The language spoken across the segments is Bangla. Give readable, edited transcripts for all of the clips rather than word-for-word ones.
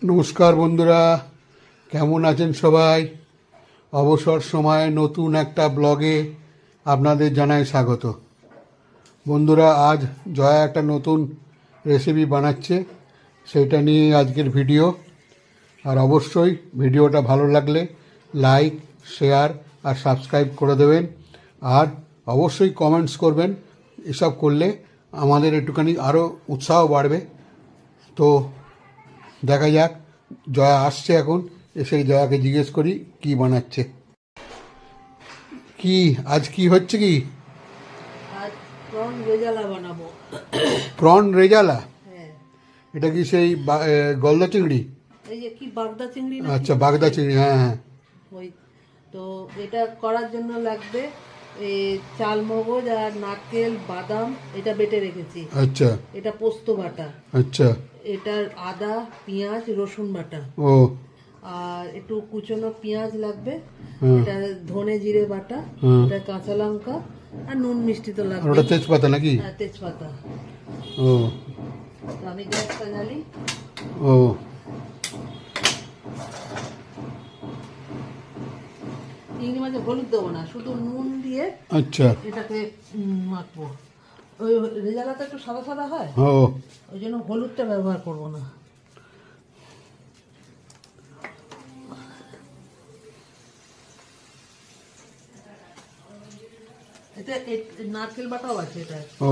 নমস্কার বন্ধুরা, কেমন আছেন সবাই? অবসর সময়ে নতুন একটা ব্লগে আপনাদের জানাই স্বাগত। বন্ধুরা, আজ জয়া একটা নতুন রেসিপি বানাচ্ছে, সেইটা নিয়ে আজকের ভিডিও। আর অবশ্যই ভিডিওটা ভালো লাগলে লাইক, শেয়ার আর সাবস্ক্রাইব করে দেবেন। আর অবশ্যই কমেন্টস করবেন। এসব করলে আমাদের একটুখানি আরও উৎসাহ বাড়বে। তো দেখা যাক, জয়া আসছে এখন, এসে জয়াকে জিজ্ঞেস করি কি বানাচ্ছে। কি আজ কি হচ্ছে? কি আজ প্রন রেজালা বানাবো। প্রন রেজালা? হ্যাঁ, এটা কি সেই গলদা চিংড়ি? এই যে কি বাগদা চিংড়ি না? আচ্ছা, বাগদা চিংড়ি, হ্যাঁ হ্যাঁ। ওই তো এটা করার জন্য লাগবে এই চাল মগজ আর নারকেল, বাদাম, এটা বেটে রেখেছি। আচ্ছা এটা পোস্ত বাটা, আচ্ছা। এটার আদা, পেঁয়াজ, রসুন বাটা, ও আর একটু কুচনো পেঁয়াজ লাগবে, হুম। এটা ধনে জিরে বাটা, হুম। এটা কাঁচা লঙ্কা আর নুন মিষ্টি তো আর লাগবে। ওটা তেজপাতা নাকি? হ্যাঁ, তেজপাতা। ও তো আমি গ্যাসটা জ্বালি। ও চিংড়ি মাছে হলুদ দেবো না, শুধু নুন দিয়ে আচ্ছা। এটাকে মাখবো। ওই রেজালাটা একটু সাদা সাদা হয়, ও ওই জন্য হলুদটা ব্যবহার করব না। এটা নারকেল বাটাও আছে এটা। ও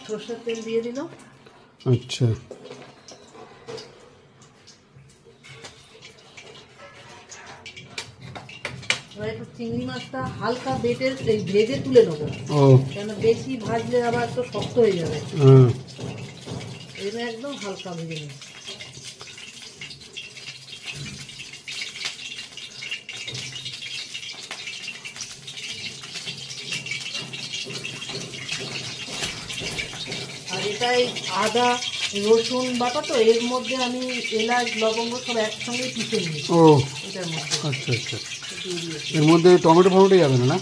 সর্ষের তেল দিয়ে দিলাম। আচ্ছা। এবার একটু চিংড়ি মাছটা হালকা ভেজে তুলে নেবো, ও কেন বেশি ভাজলে আবার তো শক্ত হয়ে যাবে। হ্যাঁ। এটা একদম হালকা ভেজে নেব। আর এটাই আদা রসুন বাটা, তো এর মধ্যে আমি এলাচ লবঙ্গ সব একসঙ্গে পিষে নিই ও এটার মধ্যে আচ্ছা আচ্ছা। দিয়ে দিয়েছি। এর মধ্যে টমেটো ফমেটো যাবে না? না,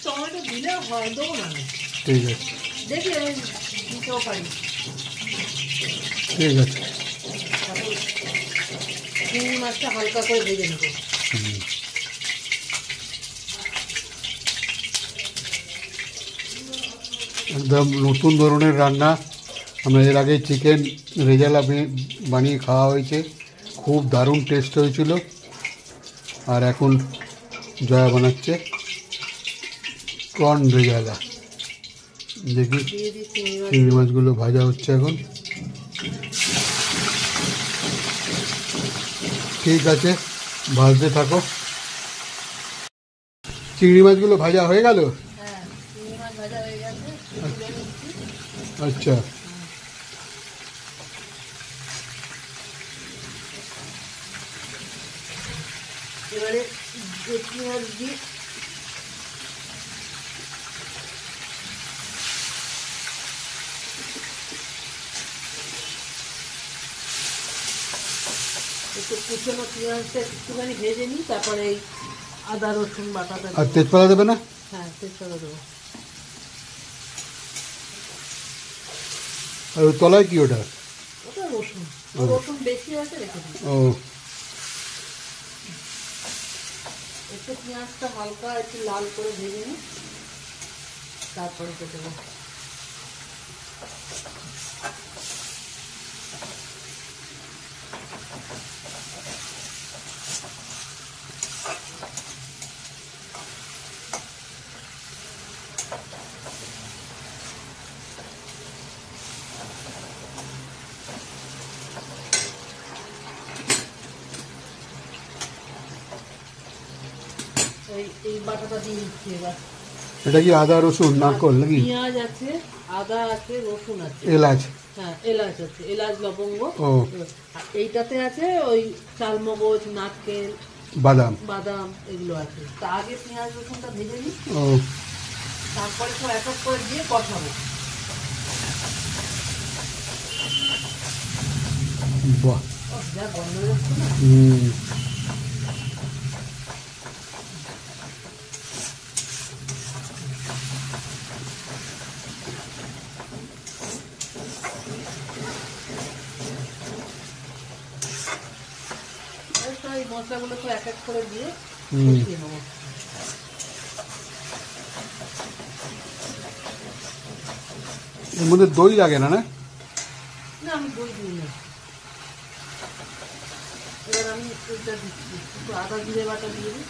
টমেটো দিলে হয়, দেবো না আমি। ঠিক আছে দেখি আমি দিতেও পারি। ঠিক আছে। তারপর চিংড়ি মাছটা হালকা করে ভেজে নেবো। একদম নতুন ধরনের রান্না। আমরা এর আগে চিকেন রেজালা বানিয়ে খাওয়া হয়েছে, খুব দারুণ টেস্ট হয়েছিল। আর এখন জয়া বানাচ্ছে প্রন রেজালা। দেখি, দিয়ে দিই চিংড়ি মাছ। চিংড়ি মাছগুলো ভাজা হচ্ছে এখন। ঠিক আছে, ভাজতে থাকো। চিংড়ি মাছগুলো ভাজা হয়ে গেল? হ্যাঁ, চিংড়ি মাছ ভাজা হয়ে গেছে, তুলে নিচ্ছি। আচ্ছা। এবারে পেঁয়াজ দিয়ে একটু কুচনো পেঁয়াজটা একটুখানি ভেজে নিই, তারপরে এই আদা রসুন বাটাটা আর দেবো। তেজপাতা দেবে না? হ্যাঁ, তেজপাতা দেবো। আর ওই তলায় কি ওটা? ওটা রসুন, রসুন বেশি আছে রেখে দিই। ও একটু পেঁয়াজটা হালকা একটু লাল করে ভেজে নিই, তারপরে দেবো। এই বাটাটা দিয়ে দিচ্ছি এবার। এটা কি আদা রসুন নারকল নাকি? পেঁয়াজ আছে, আদা আছে, রসুন আছে, এলাচ? হ্যাঁ এলাচ আছে, এলাচ লবঙ্গ। ও আর এইটাতে আছে ওই চালমগজ, নারকেল, বাদাম? বাদাম এগুলো আছে। তা আগে পেঁয়াজ রসুনটা ভেজে নিই, ও তারপরে সব এক এক করে দিয়ে কষাবো। বাহ, যা গন্ধ যাচ্ছে না। হুম। এই মশলাগুলো তো এক এক করে দিয়ে হুম। কষিয়ে নেবো। এর মধ্যে দই লাগে না? না, না আমি দই দিই না। এবার আমি এটা দিচ্ছি, একটু আদা জিরে বাটা দিয়ে দিই।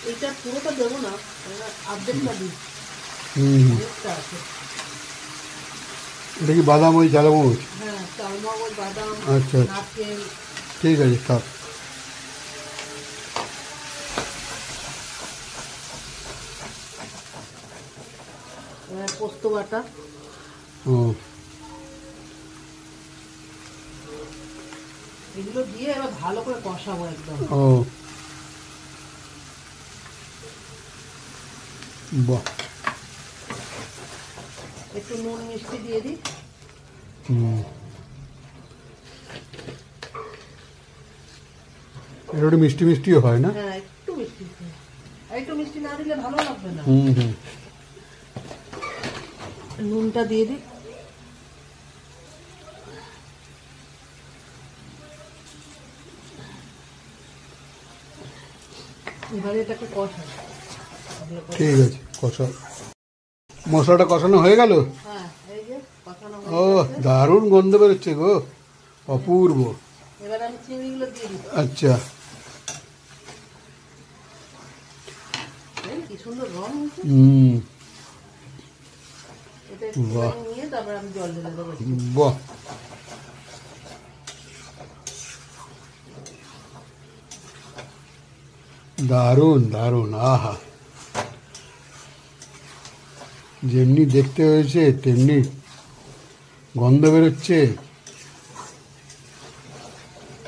এইটা পুরোটা দেবো না, আর্ধেকটা দিই, হুম। অনেকটা আছে। এটা কি বাদাম ওই ঝালমরিচ? হ্যাঁ, চালমগজ, বাদাম, আচ্ছা, আচ্ছা। নারকেল। ঠিক আছে, থাক। পোস্ত বাটা। ও, এগুলো দিয়ে এবার ভালো করে কষাবো একদম। ও, বাহ। একটু নুন মিষ্টি দিয়ে দিই। হুম। এটা একটু মিষ্টি মিষ্টিও হয় না? হ্যাঁ, একটু মিষ্টি দিই। আর একটু মিষ্টি না দিলে ভালো লাগবে না। হুম হুম। নুনটা দিয়ে দিই। এবারে এটাকে কষাই। ঠিক আছে, কষা। মশলাটা কষানো হয়ে গেল? হ্যাঁ, এই যে কষানো ও, হয়ে গেছে। দারুণ গন্ধ বেরোচ্ছে গো, অপূর্ব। এবার আমি চিংড়িগুলো দিয়ে দিই। আচ্ছা। কি সুন্দর রং হয়েছে। হুম। এটা বাহ। একটুখানি নিয়ে তারপর আমি জল ঢেলে দেবো। বাহ, দারুণ দারুণ, আহা। যেমনি দেখতে হয়েছে তেমনি গন্ধ বেরোচ্ছে।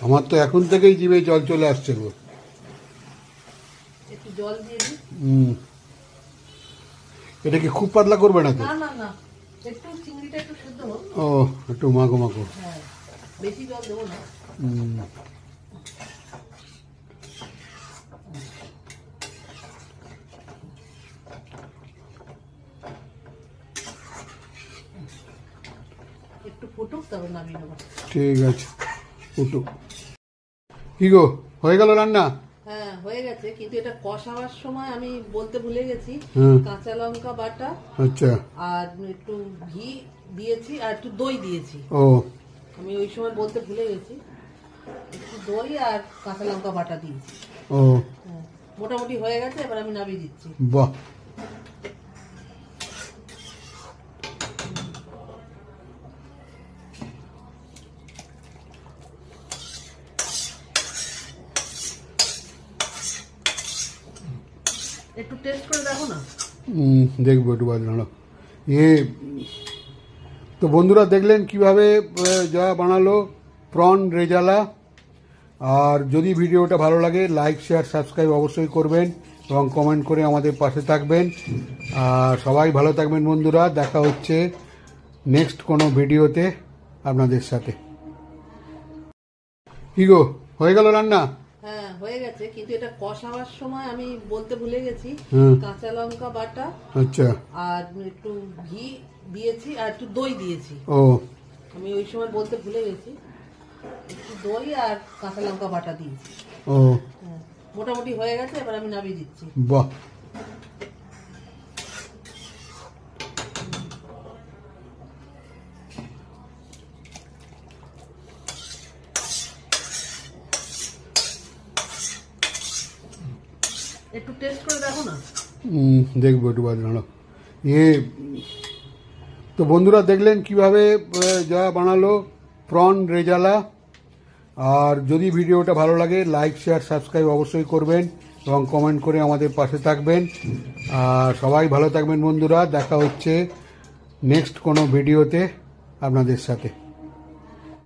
আমার তো এখন থেকেই জিভে জল চলে আসছে গো। একটু জল দিয়ে দিই। হুম। এটা কি খুব পাতলা করবে না তো? না না না, একটু চিংড়িটা একটু সেদ্ধ হোক। ও, একটু মাখো মাখো। হ্যাঁ, বেশি জল দেবো না। হুম। একটু ফুটুক তারপর নামিয়ে নেবো। ঠিক আছে, উঠুক। কি গো, হয়ে গেল রান্না? হ্যাঁ, হয়ে গেছে, কিন্তু এটা কষাবার সময় আমি বলতে ভুলে গেছি, হুম। কাঁচা লঙ্কা বাটা আচ্ছা। আর একটু ঘি দিয়েছি আর একটু দই দিয়েছি। ও, আমি ওই সময় বলতে ভুলে গেছি, একটু দই আর কাঁচা লঙ্কা বাটা দিয়েছি। ও, হ্যাঁ, মোটামুটি হয়ে গেছে, এবার আমি নামিয়ে দিচ্ছি। বাহ। একটু টেস্ট করে দেখো না। দেখবো একটু বাদ দাঁড়াও। এ তো বন্ধুরা দেখলেন কিভাবে জয়া বানালো প্রন রেজালা। আর যদি ভিডিওটা ভালো লাগে লাইক শেয়ার সাবস্ক্রাইব অবশ্যই করবেন এবং কমেন্ট করে আমাদের পাশে থাকবেন। আর সবাই ভালো থাকবেন বন্ধুরা, দেখা হচ্ছে নেক্সট কোনো ভিডিওতে আপনাদের সাথে। কি গো, হয়ে গেল রান্না? হ্যাঁ, হয়ে গেছে, কিন্তু এটা কষাবার সময় আমি বলতে ভুলে গেছি, হুম। কাঁচা লঙ্কা বাটা আচ্ছা। আর একটু ঘি দিয়েছি আর একটু দই দিয়েছি। ও, আমি ওই সময় বলতে ভুলে গেছি, একটু দই আর কাঁচা লঙ্কা বাটা দিয়েছি। ও, হ্যাঁ, মোটামুটি হয়ে গেছে, এবার আমি নামিয়ে দিচ্ছি। বাহ। একটু টেস্ট করে দেখো না। দেখবো একটু বাদ দাঁড়াও। এ তো বন্ধুরা দেখলেন কিভাবে জয়া বানালো প্রন রেজালা। আর যদি ভিডিওটা ভালো লাগে লাইক শেয়ার সাবস্ক্রাইব অবশ্যই করবেন এবং কমেন্ট করে আমাদের পাশে থাকবেন। আর সবাই ভালো থাকবেন বন্ধুরা, দেখা হচ্ছে নেক্সট কোনো ভিডিওতে আপনাদের সাথে।